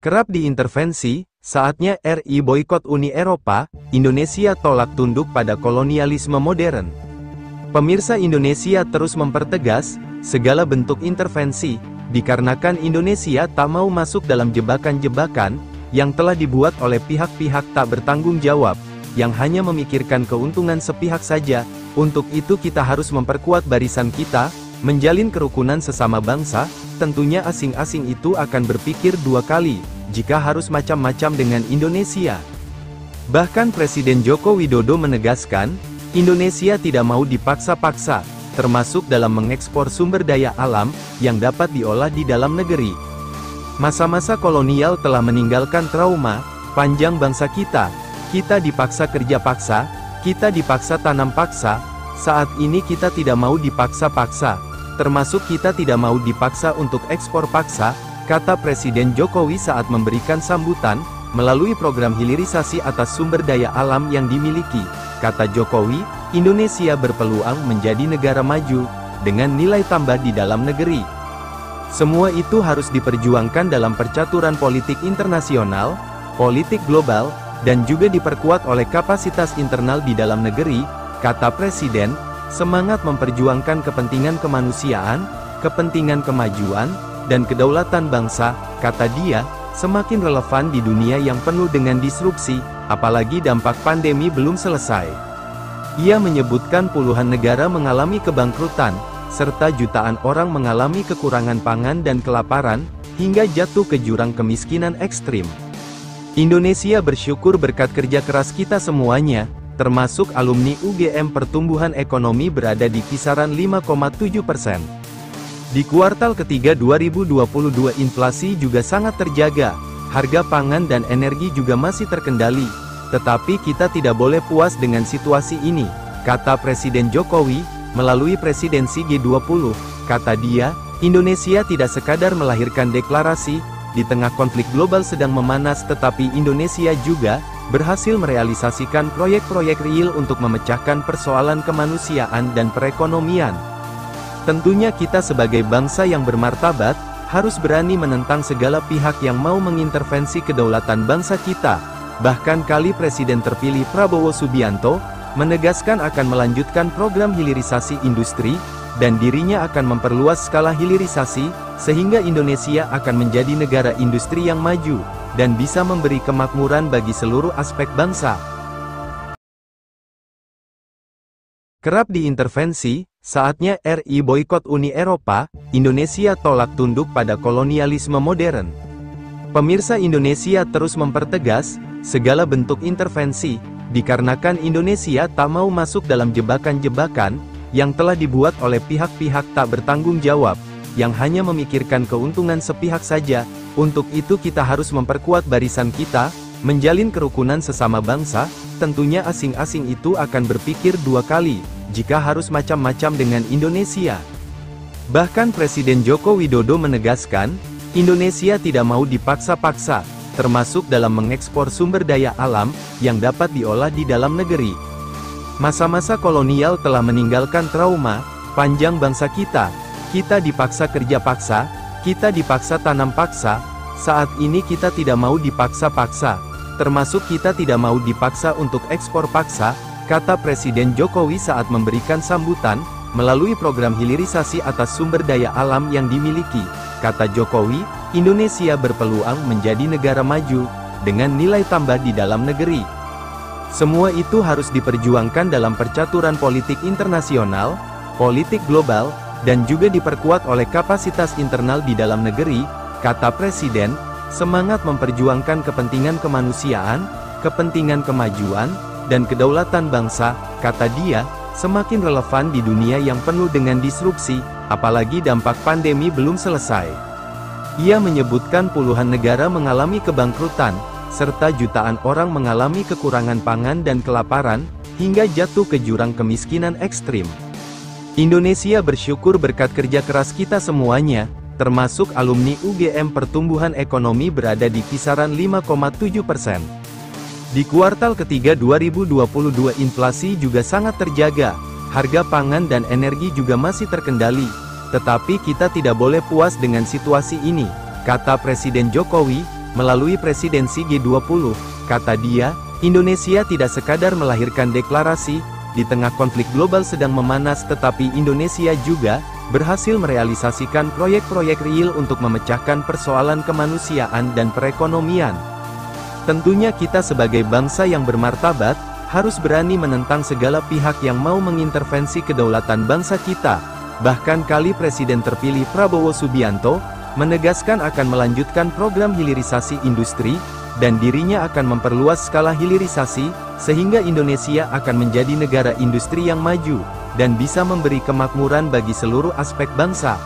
Kerap diintervensi, saatnya RI boikot Uni Eropa, Indonesia tolak tunduk pada kolonialisme modern. Pemirsa, Indonesia terus mempertegas, segala bentuk intervensi, dikarenakan Indonesia tak mau masuk dalam jebakan-jebakan, yang telah dibuat oleh pihak-pihak tak bertanggung jawab, yang hanya memikirkan keuntungan sepihak saja. Untuk itu kita harus memperkuat barisan kita, menjalin kerukunan sesama bangsa. Tentunya asing-asing itu akan berpikir dua kali, jika harus macam-macam dengan Indonesia. Bahkan Presiden Joko Widodo menegaskan, Indonesia tidak mau dipaksa-paksa, termasuk dalam mengekspor sumber daya alam, yang dapat diolah di dalam negeri. Masa-masa kolonial telah meninggalkan trauma panjang bangsa kita. Kita dipaksa kerja paksa, kita dipaksa tanam paksa. Saat ini kita tidak mau dipaksa-paksa, termasuk kita tidak mau dipaksa untuk ekspor paksa, kata Presiden Jokowi saat memberikan sambutan, melalui program hilirisasi atas sumber daya alam yang dimiliki. Kata Jokowi, Indonesia berpeluang menjadi negara maju, dengan nilai tambah di dalam negeri. Semua itu harus diperjuangkan dalam percaturan politik internasional, politik global, dan juga diperkuat oleh kapasitas internal di dalam negeri, kata Presiden. Semangat memperjuangkan kepentingan kemanusiaan, kepentingan kemajuan, dan kedaulatan bangsa, kata dia, semakin relevan di dunia yang penuh dengan disrupsi, apalagi dampak pandemi belum selesai. Ia menyebutkan puluhan negara mengalami kebangkrutan, serta jutaan orang mengalami kekurangan pangan dan kelaparan, hingga jatuh ke jurang kemiskinan ekstrim. Indonesia bersyukur berkat kerja keras kita semuanya, termasuk alumni UGM, pertumbuhan ekonomi berada di kisaran 5,7%. Di kuartal ketiga 2022 inflasi juga sangat terjaga, harga pangan dan energi juga masih terkendali. Tetapi kita tidak boleh puas dengan situasi ini, kata Presiden Jokowi, melalui presidensi G20. Kata dia, Indonesia tidak sekadar melahirkan deklarasi, di tengah konflik global sedang memanas, tetapi Indonesia juga berhasil merealisasikan proyek-proyek real untuk memecahkan persoalan kemanusiaan dan perekonomian. Tentunya kita sebagai bangsa yang bermartabat, harus berani menentang segala pihak yang mau mengintervensi kedaulatan bangsa kita. Bahkan kali Presiden terpilih Prabowo Subianto, menegaskan akan melanjutkan program hilirisasi industri, dan dirinya akan memperluas skala hilirisasi, sehingga Indonesia akan menjadi negara industri yang maju, dan bisa memberi kemakmuran bagi seluruh aspek bangsa. Kerap diintervensi, saatnya RI boikot Uni Eropa, Indonesia tolak tunduk pada kolonialisme modern. Pemirsa, Indonesia terus mempertegas, segala bentuk intervensi, dikarenakan Indonesia tak mau masuk dalam jebakan-jebakan, yang telah dibuat oleh pihak-pihak tak bertanggung jawab, yang hanya memikirkan keuntungan sepihak saja. Untuk itu kita harus memperkuat barisan kita, menjalin kerukunan sesama bangsa. Tentunya asing-asing itu akan berpikir dua kali, jika harus macam-macam dengan Indonesia. Bahkan Presiden Joko Widodo menegaskan, Indonesia tidak mau dipaksa-paksa, termasuk dalam mengekspor sumber daya alam, yang dapat diolah di dalam negeri. Masa-masa kolonial telah meninggalkan trauma panjang bangsa kita. Kita dipaksa kerja paksa, kita dipaksa tanam paksa. Saat ini kita tidak mau dipaksa-paksa, termasuk kita tidak mau dipaksa untuk ekspor paksa, kata Presiden Jokowi saat memberikan sambutan, melalui program hilirisasi atas sumber daya alam yang dimiliki. Kata Jokowi, Indonesia berpeluang menjadi negara maju, dengan nilai tambah di dalam negeri. Semua itu harus diperjuangkan dalam percaturan politik internasional, politik global, dan juga diperkuat oleh kapasitas internal di dalam negeri, kata Presiden. Semangat memperjuangkan kepentingan kemanusiaan, kepentingan kemajuan, dan kedaulatan bangsa, kata dia, semakin relevan di dunia yang penuh dengan disrupsi, apalagi dampak pandemi belum selesai. Ia menyebutkan puluhan negara mengalami kebangkrutan, serta jutaan orang mengalami kekurangan pangan dan kelaparan, hingga jatuh ke jurang kemiskinan ekstrim. Indonesia bersyukur berkat kerja keras kita semuanya, termasuk alumni UGM, pertumbuhan ekonomi berada di kisaran 5,7%. Di kuartal ketiga 2022 inflasi juga sangat terjaga, harga pangan dan energi juga masih terkendali. Tetapi kita tidak boleh puas dengan situasi ini, kata Presiden Jokowi, melalui presidensi G20, kata dia, Indonesia tidak sekadar melahirkan deklarasi, di tengah konflik global sedang memanas tetapi Indonesia juga berhasil merealisasikan proyek-proyek real untuk memecahkan persoalan kemanusiaan dan perekonomian. Tentunya kita sebagai bangsa yang bermartabat, harus berani menentang segala pihak yang mau mengintervensi kedaulatan bangsa kita. Bahkan kali Presiden terpilih Prabowo Subianto, menegaskan akan melanjutkan program hilirisasi industri, dan dirinya akan memperluas skala hilirisasi, sehingga Indonesia akan menjadi negara industri yang maju, dan bisa memberi kemakmuran bagi seluruh aspek bangsa.